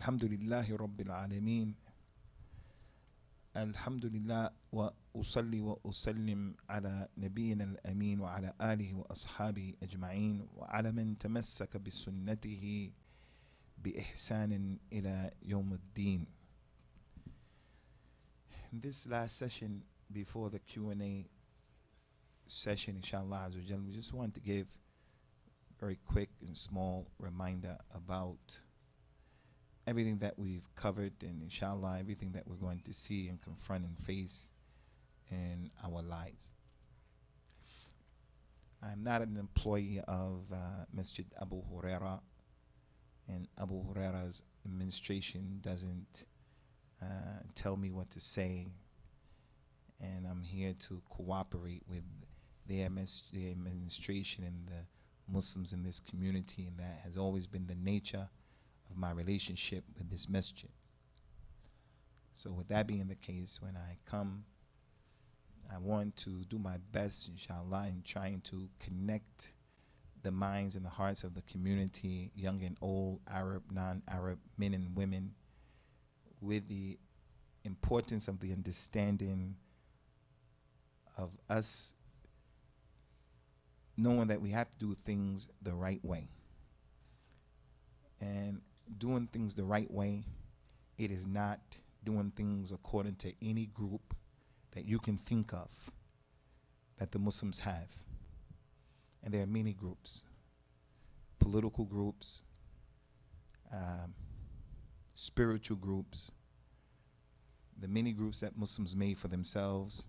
Alhamdulillahi Rabbil Alameen. Alhamdulillah wa usalli wa usallim ala nabiyyina al-ameen wa ala alihi wa ashabihi ajma'een wa ala man tamassaka bi sunnatihi bi ihsanin ila yawm ad-din. In this last session before the Q&A session, inshallah azza wa jal, we just want to give a very quick and small reminder about everything that we've covered, and inshallah everything that we're going to see and confront and face in our lives. I'm not an employee of Masjid Abu Huraira, and Abu Huraira's administration doesn't tell me what to say, and I'm here to cooperate with their administration and the Muslims in this community, and that has always been the nature of my relationship with this masjid. So with that being the case, when I come, I want to do my best, inshallah, in trying to connect the minds and the hearts of the community, young and old, Arab, non-Arab, men and women, with the importance of the understanding of us knowing that we have to do things the right way. And doing things the right way, it is not doing things according to any group that you can think of that the Muslims have. And there are many groups, political groups, spiritual groups, the many groups that Muslims made for themselves.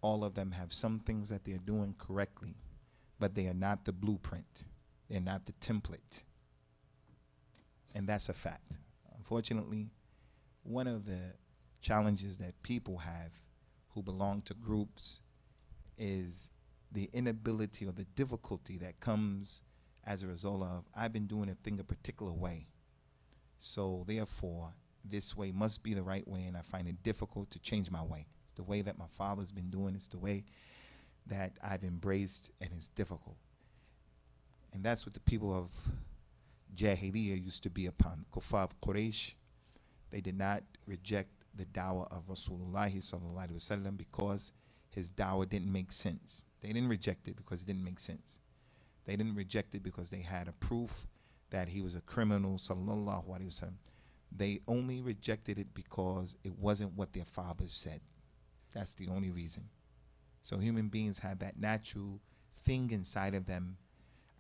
All of them have some things that they're doing correctly, but they are not the blueprint. They're not the template. And that's a fact. Unfortunately, one of the challenges that people have who belong to groups is the inability or the difficulty that comes as a result of, I've been doing a thing a particular way, so therefore this way must be the right way, and I find it difficult to change my way. It's the way that my father's been doing. It's the way that I've embraced, and it's difficult. And that's what the people of Jahiliyyah used to be upon. Kuffar of Quraysh, they did not reject the dawah of Rasulullah sallallahu alaihi wasallam because his dawah didn't make sense. They didn't reject it because it didn't make sense. They didn't reject it because they had a proof that he was a criminal sallallahu alaihi wasallam. They only rejected it because it wasn't what their fathers said. That's the only reason. So human beings have that natural thing inside of them.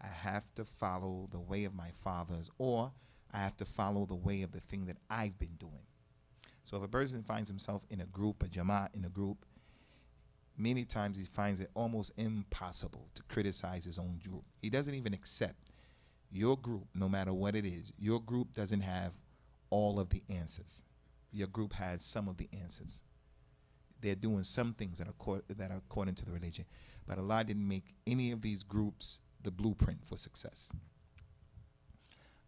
I have to follow the way of my fathers, or I have to follow the way of the thing that I've been doing. So if a person finds himself in a group, a jama'at in a group, many times he finds it almost impossible to criticize his own group. He doesn't even accept your group, no matter what it is. Your group doesn't have all of the answers. Your group has some of the answers. They're doing some things that are according to the religion. But Allah didn't make any of these groups the blueprint for success.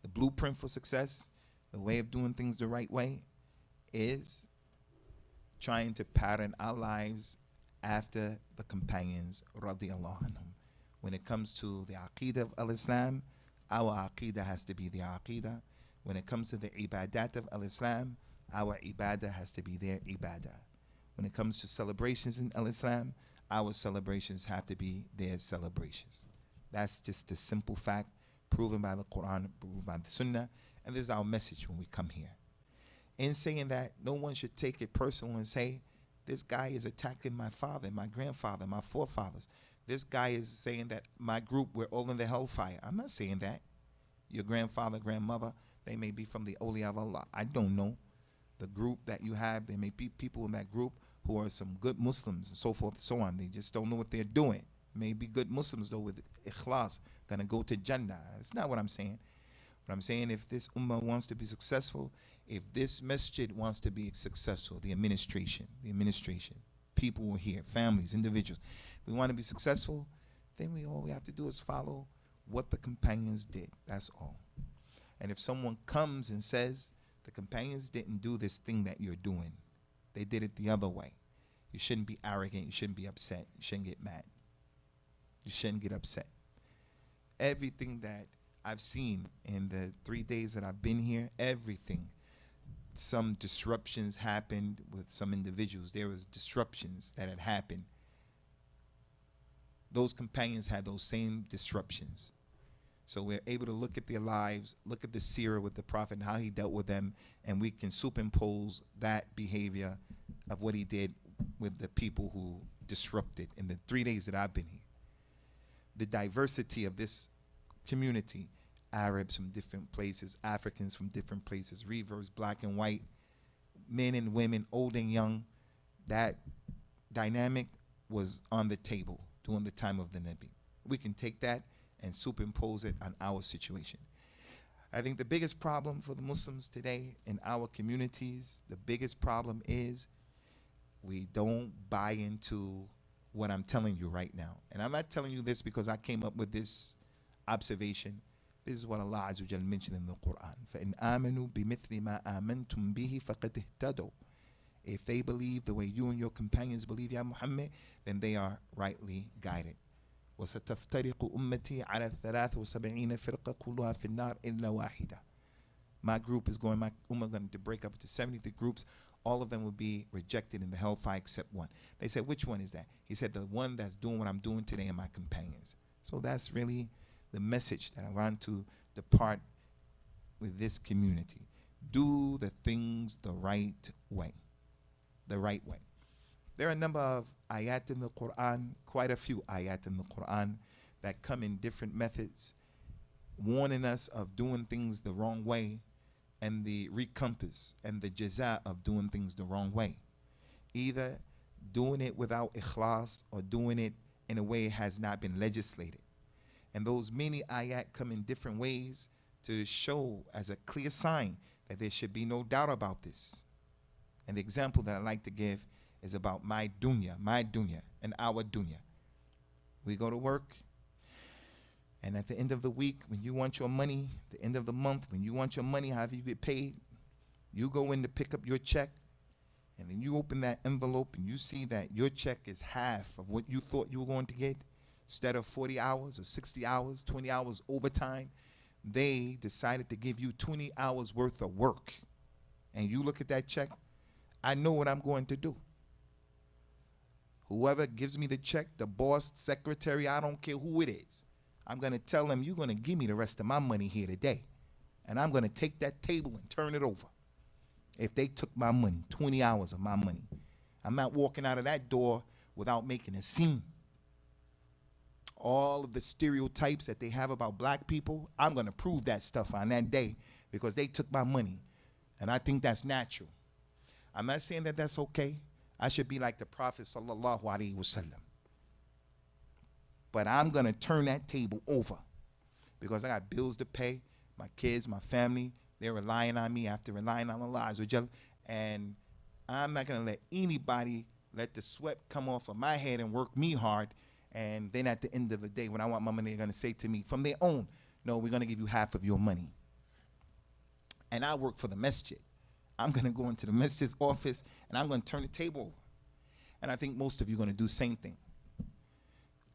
The blueprint for success, the way of doing things the right way, is trying to pattern our lives after the companions, radiallahu anhum. When it comes to the aqeedah of al-Islam, our aqeedah has to be the aqeedah. When it comes to the ibadat of al-Islam, our ibadah has to be their ibadah. When it comes to celebrations in al-Islam, our celebrations have to be their celebrations. That's just a simple fact, proven by the Quran, proven by the Sunnah, and this is our message when we come here. In saying that, no one should take it personal and say, this guy is attacking my father, my grandfather, my forefathers. This guy is saying that my group, we're all in the hellfire. I'm not saying that. Your grandfather, grandmother, they may be from the awliya of Allah. I don't know. The group that you have, there may be people in that group who are some good Muslims and so forth and so on. They just don't know what they're doing. Maybe good Muslims, though, with ikhlas, going to go to Jannah. That's not what I'm saying. What I'm saying, if this ummah wants to be successful, if this masjid wants to be successful, the administration, people who are here, families, individuals, if we want to be successful, then all we have to do is follow what the companions did. That's all. And if someone comes and says, the companions didn't do this thing that you're doing, they did it the other way, you shouldn't be arrogant, you shouldn't be upset, you shouldn't get mad. You shouldn't get upset. Everything that I've seen in the 3 days that I've been here, everything some disruptions happened with some individuals. There was disruptions that had happened. Those companions had those same disruptions. So we're able to look at their lives, look at the seerah with the Prophet and how he dealt with them, and we can superimpose that behavior of what he did with the people who disrupted in the 3 days that I've been here. The diversity of this community, Arabs from different places, Africans from different places, reverse, black and white, men and women, old and young, that dynamic was on the table during the time of the Nabi. We can take that and superimpose it on our situation. I think the biggest problem for the Muslims today in our communities, the biggest problem is we don't buy into what I'm telling you right now. And I'm not telling you this because I came up with this observation. This is what Allah Azza wa Jal mentioned in the Quran. فَإِنْ آمَنُوا بِمِثْلِ مَا آمَنْتُمْ بِهِ فَقَدْ اهْتَدَوْا. If they believe the way you and your companions believe, Ya Muhammad, then they are rightly guided. وَسَتَفْتَرِقُ أُمَّتِي عَلَى 73 فِرْقَةً كُلُّهَا فِي النَّارِ إِلَّا واحدة. My ummah going to break up into 73 groups. All of them will be rejected in the hellfire except one. They said, which one is that? He said, the one that's doing what I'm doing today and my companions. So that's really the message that I want to depart with this community. Do the things the right way. The right way. There are a number of ayat in the Quran, quite a few ayat in the Quran that come in different methods, warning us of doing things the wrong way and the recompense and the jaza of doing things the wrong way. Either doing it without ikhlas or doing it in a way it has not been legislated. And those many ayat come in different ways to show as a clear sign that there should be no doubt about this. And the example that I like to give is about my dunya, and our dunya. We go to work, and at the end of the week, when you want your money, the end of the month, when you want your money, however you get paid, you go in to pick up your check, and then you open that envelope, and you see that your check is half of what you thought you were going to get. Instead of 40 hours or 60 hours, 20 hours overtime, they decided to give you 20 hours worth of work. And you look at that check, I know what I'm going to do. Whoever gives me the check, the boss, secretary, I don't care who it is, I'm going to tell them, you're going to give me the rest of my money here today. And I'm going to take that table and turn it over. If they took my money, 20 hours of my money, I'm not walking out of that door without making a scene. All of the stereotypes that they have about black people, I'm going to prove that stuff on that day because they took my money. And I think that's natural. I'm not saying that that's okay. I should be like the Prophet sallallahu alaihi wasallam. But I'm going to turn that table over because I got bills to pay. My kids, my family, they're relying on me after relying on Allah Azza wa Jal. And I'm not going to let anybody let the sweat come off of my head and work me hard. And then at the end of the day, when I want my money, they're going to say to me, from their own, no, we're going to give you half of your money. And I work for the masjid. I'm going to go into the masjid's office, and I'm going to turn the table over. And I think most of you are going to do the same thing.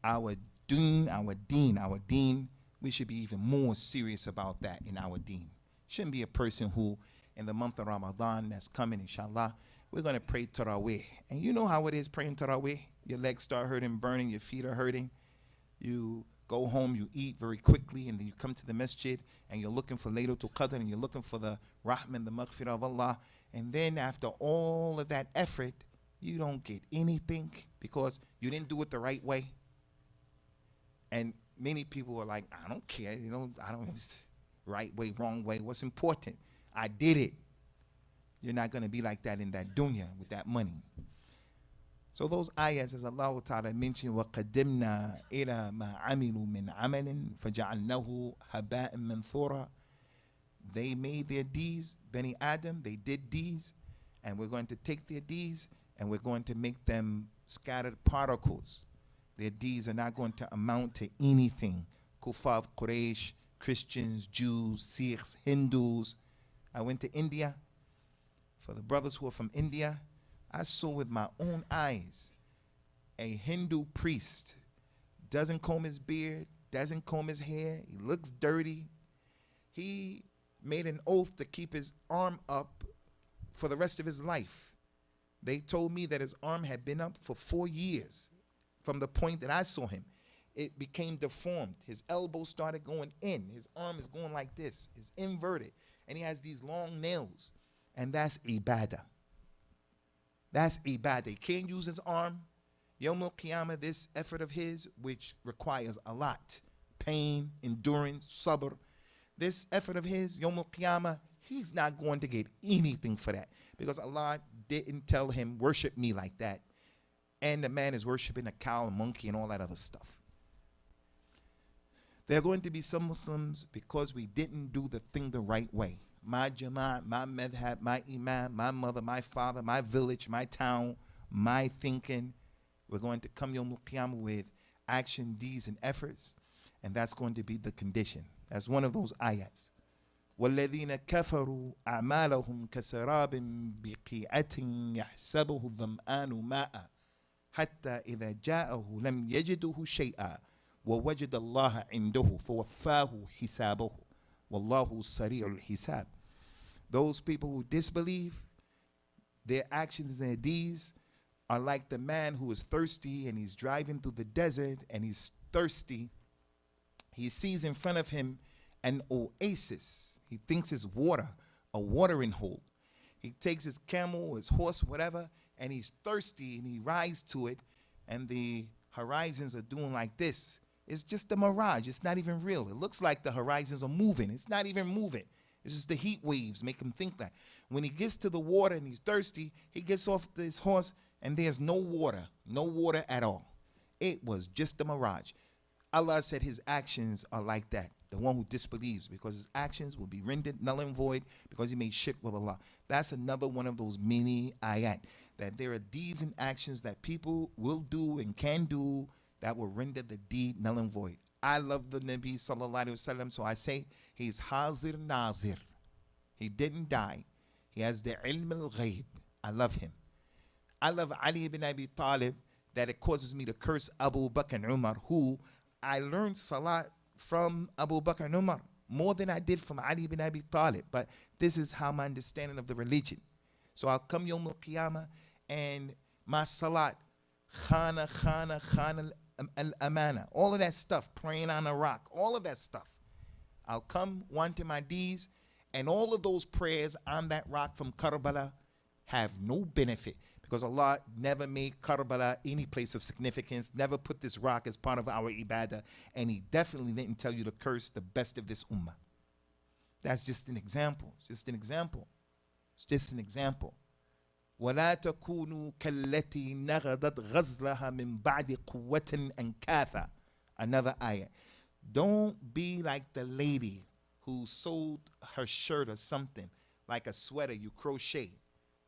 Our deen, we should be even more serious about that in our deen. Shouldn't be a person who, in the month of Ramadan that's coming, inshallah, we're going to pray Taraweeh. And you know how it is praying Taraweeh. Your legs start hurting, burning, your feet are hurting. You go home, you eat very quickly, and then you come to the masjid, and you're looking for Laylatul Qadr, and you're looking for the rahmah, the maghfirah of Allah. And then after all of that effort, you don't get anything because you didn't do it the right way. And many people are like, I don't care, I don't, right way, wrong way. What's important? I did it. You're not going to be like that in that dunya with that money. So those ayahs, as Allah Ta'ala mentioned, وَقَدِّمْنَا إِلَى مَا عَمِلُوا مِنْ عَمَلٍ فَجَعَلْنَاهُ هَبَاءً مَنْثُورًا. They made their deeds, Bani Adam, they did deeds, and we're going to take their deeds and we're going to make them scattered particles. Their deeds are not going to amount to anything. Kuffar, Quraysh, Christians, Jews, Sikhs, Hindus. I went to India. For the brothers who are from India, I saw with my own eyes a Hindu priest, doesn't comb his beard, doesn't comb his hair, he looks dirty. He made an oath to keep his arm up for the rest of his life. They told me that his arm had been up for 4 years from the point that I saw him. It became deformed. His elbow started going in. His arm is going like this. It's inverted. And he has these long nails. And that's ibadah. That's ibadah. He can't use his arm. Yawm al-Qiyamah, this effort of his, which requires a lot. Pain, endurance, sabr. This effort of his, Yawm al-Qiyamah, he's not going to get anything for that. Because Allah didn't tell him, worship me like that. And the man is worshiping a cow, a monkey, and all that other stuff. There are going to be some Muslims, because we didn't do the thing the right way. My jama'at, my madhab, my imam, my mother, my father, my village, my town, my thinking. We're going to come Yawm al-Qiyamah with action, deeds, and efforts. And that's going to be the condition. That's one of those ayats. وَالَّذِينَ كَفَرُوا أَعْمَالَهُمْ كَسَرَابٍ بِقِيعَةٍ يَحْسَبُهُ الظَّمْآنُ مَاءً حَتَّى إِذَا جَاءَهُ لَمْ يَجِدْهُ شَيْئًا وَوَجَدَ اللَّهَ عِنْدَهُ فَوَفَّاهُ حِسَابَهُ وَاللَّهُ سَرِيعُ الْحِسَابِ. Those people who disbelieve, their actions and their deeds are like the man who is thirsty and he's driving through the desert and he's thirsty. He sees in front of him an oasis. He thinks it's water, a watering hole. He takes his camel, his horse, whatever, and he's thirsty and he rides to it, and the horizons are doing like this. It's just a mirage. It's not even real. It looks like the horizons are moving. It's not even moving. It's just the heat waves make him think that. When he gets to the water and he's thirsty, he gets off his horse and there's no water at all. It was just a mirage. Allah said his actions are like that, the one who disbelieves, because his actions will be rendered null and void because he made shirk with Allah. That's another one of those mini ayat, that there are deeds and actions that people will do and can do that will render the deed null and void. I love the Nabi sallallahu alaihi wasallam, so I say he's hazir nazir. He didn't die. He has the ilm al-ghayb. I love him. I love Ali ibn Abi Talib, that it causes me to curse Abu Bakr and Umar, who I learned salat from Abu Bakr and Umar more than I did from Ali ibn Abi Talib. But this is how my understanding of the religion. So I'll come Yawm al-Qiyamah and my salat, khana al-amana, all of that stuff, praying on a rock, all of that stuff. I'll come wanting my deeds, and all of those prayers on that rock from Karbala have no benefit, because Allah never made Karbala any place of significance, never put this rock as part of our ibadah, and he definitely didn't tell you to curse the best of this ummah. That's just an example. It's just an example. It's just an example. وَلَا تَكُونُوا كَالَّتِي نَغَضَتْ غَزْلَهَا مِنْ بَعْدِ قُوَّةٍ أَنْكَاثًا. Another ayah. Don't be like the lady who sold her shirt or something, like a sweater you crochet.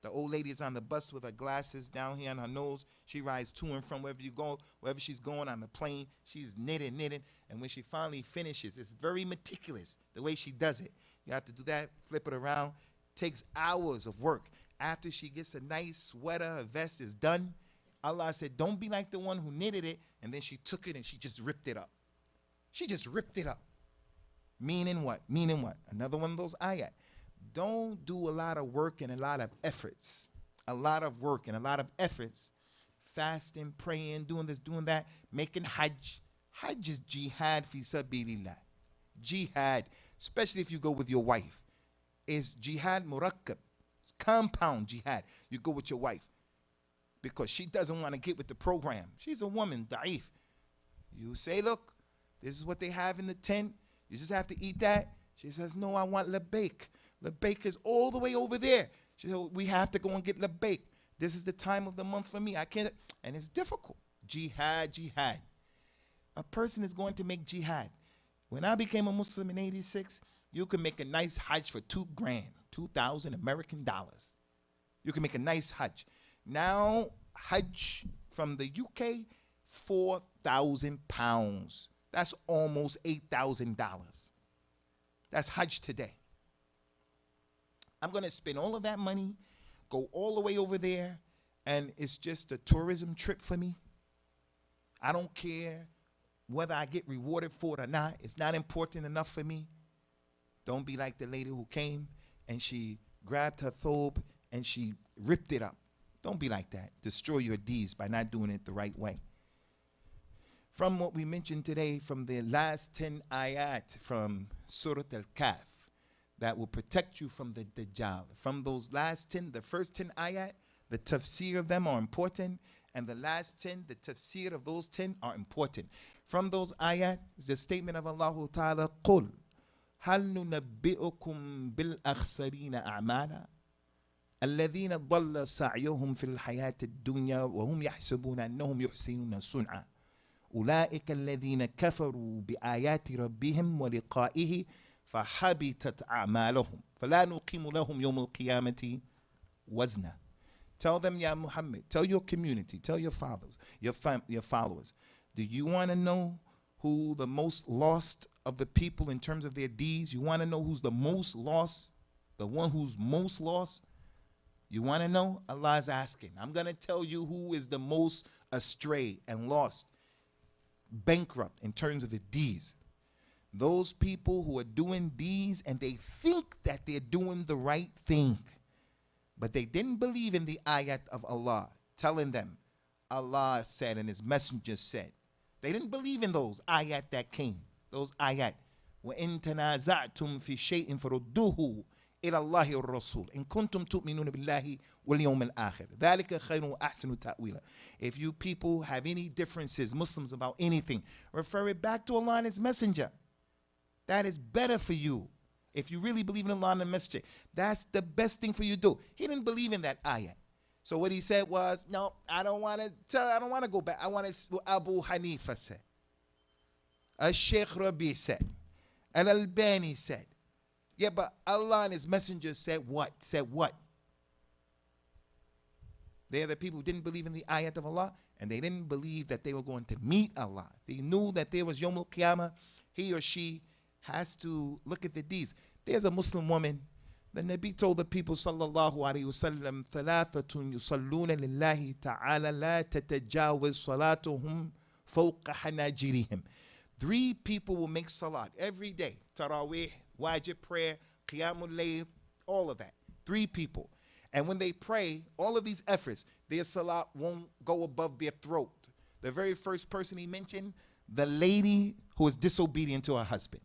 The old lady is on the bus with her glasses down here on her nose. She rides to and from wherever you go, wherever she's going on the plane. She's knitting. And when she finally finishes, it's very meticulous the way she does it. You have to do that, flip it around. Takes hours of work. After she gets a nice sweater, a vest is done, Allah said, don't be like the one who knitted it, and then she took it and she just ripped it up. She just ripped it up. Meaning what? Meaning what? Another one of those ayat. Don't do a lot of work and a lot of efforts. A lot of work and a lot of efforts. Fasting, praying, doing this, doing that, making hajj. Hajj is jihad fi sabilillah. Jihad, especially if you go with your wife. It's jihad murakkab. It's compound jihad. You go with your wife because she doesn't want to get with the program. She's a woman, da'if. You say, look, this is what they have in the tent. You just have to eat that. She says, no, I want labaik. Labaik is all the way over there. She said, we have to go and get labaik. This is the time of the month for me. I can't. And it's difficult. Jihad, jihad. A person is going to make jihad. When I became a Muslim in 86, you can make a nice hajj for $2,000, 2,000 American dollars. You can make a nice hajj. Now, hajj from the UK, 4,000 pounds. That's almost $8,000. That's hajj today. I'm going to spend all of that money, go all the way over there, and it's just a tourism trip for me. I don't care whether I get rewarded for it or not. It's not important enough for me. Don't be like the lady who came and she grabbed her thobe and she ripped it up. Don't be like that. Destroy your deeds by not doing it the right way. From what we mentioned today, from the last 10 ayat from Surah Al-Kahf, that will protect you from the Dajjal. From those last 10, the first 10 ayat, the tafsir of them are important, and the last 10, the tafsir of those 10 are important. From those ayat is the statement of Allah Ta'ala, قُلْ هَلْ نُنَبِّئُكُمْ بِالْأَخْسَرِينَ أَعْمَالًا الَّذِينَ ضَلَّ سَعْيُهُمْ فِي الْحَيَاةِ الدُّنْيَا وَهُمْ يَحْسَبُونَ أَنَّهُمْ يُحْسِنُونَ صُنْعًا أُولَئِكَ الَّذِينَ كَفَرُوا بِآيَاتِ رَبِّهِمْ وَلِقَائِهِ فَحَبِطَتْ أَعْمَالُهُمْ فَلَا نُقِيمُ لَهُمْ يَوْمَ الْقِيَامَةِ وَزْنًا. Tell them, Ya Muhammad, tell your community, tell your fathers, your followers, do you want to know who the most lost of the people in terms of their deeds? You want to know who's the most lost? The one who's most lost? You want to know? Allah is asking. I'm going to tell you who is the most astray and lost, bankrupt in terms of the deeds. Those people who are doing deeds and they think that they're doing the right thing, but they didn't believe in the ayat of Allah, telling them Allah said and His messenger said. They didn't believe in those ayat that came. Those ayat. وَإِن تَنَازَعْتُمْ فِي شَيْءٍ فَرُدُّوهُ إِلَى اللَّهِ وَالرَّسُولِ إِن كُنتُمْ تُؤْمِنُونَ بِاللَّهِ وَالْيَوْمِ الْآخِرِ ذَلِكَ خَيْرٌ وَأَحْسَنُ تَأْوِيلًا. If you people have any differences, Muslims, about anything, refer it back to Allah and His messenger. That is better for you. If you really believe in Allah and the messenger, that's the best thing for you to do. He didn't believe in that ayat. So what he said was, no, I don't want to go back. I want to, Abu Hanifa said. Sheikh Rabi said. Al-Albani said. Yeah, but Allah and His messenger said what? Said what? They're the people who didn't believe in the ayat of Allah, and they didn't believe that they were going to meet Allah. They knew that there was Yawm al-Qiyamah. He or she has to look at the deeds. There's a Muslim woman. The Nabi told the people, sallallahu alayhi wasallam, ثَلَاثَةٌ يُصَلُّونَ لِلَّهِ تَعَالَى لَا تَتَجَاوَزْ صَلَاتُهُمْ فَوْقَ حَنَاجِرِهِمْ. 3 people will make salat every day. Taraweeh, wajib prayer, qiyamul layl, all of that. 3 people. And when they pray, all of these efforts, their salat won't go above their throat. The very first person he mentioned, the lady who is disobedient to her husband.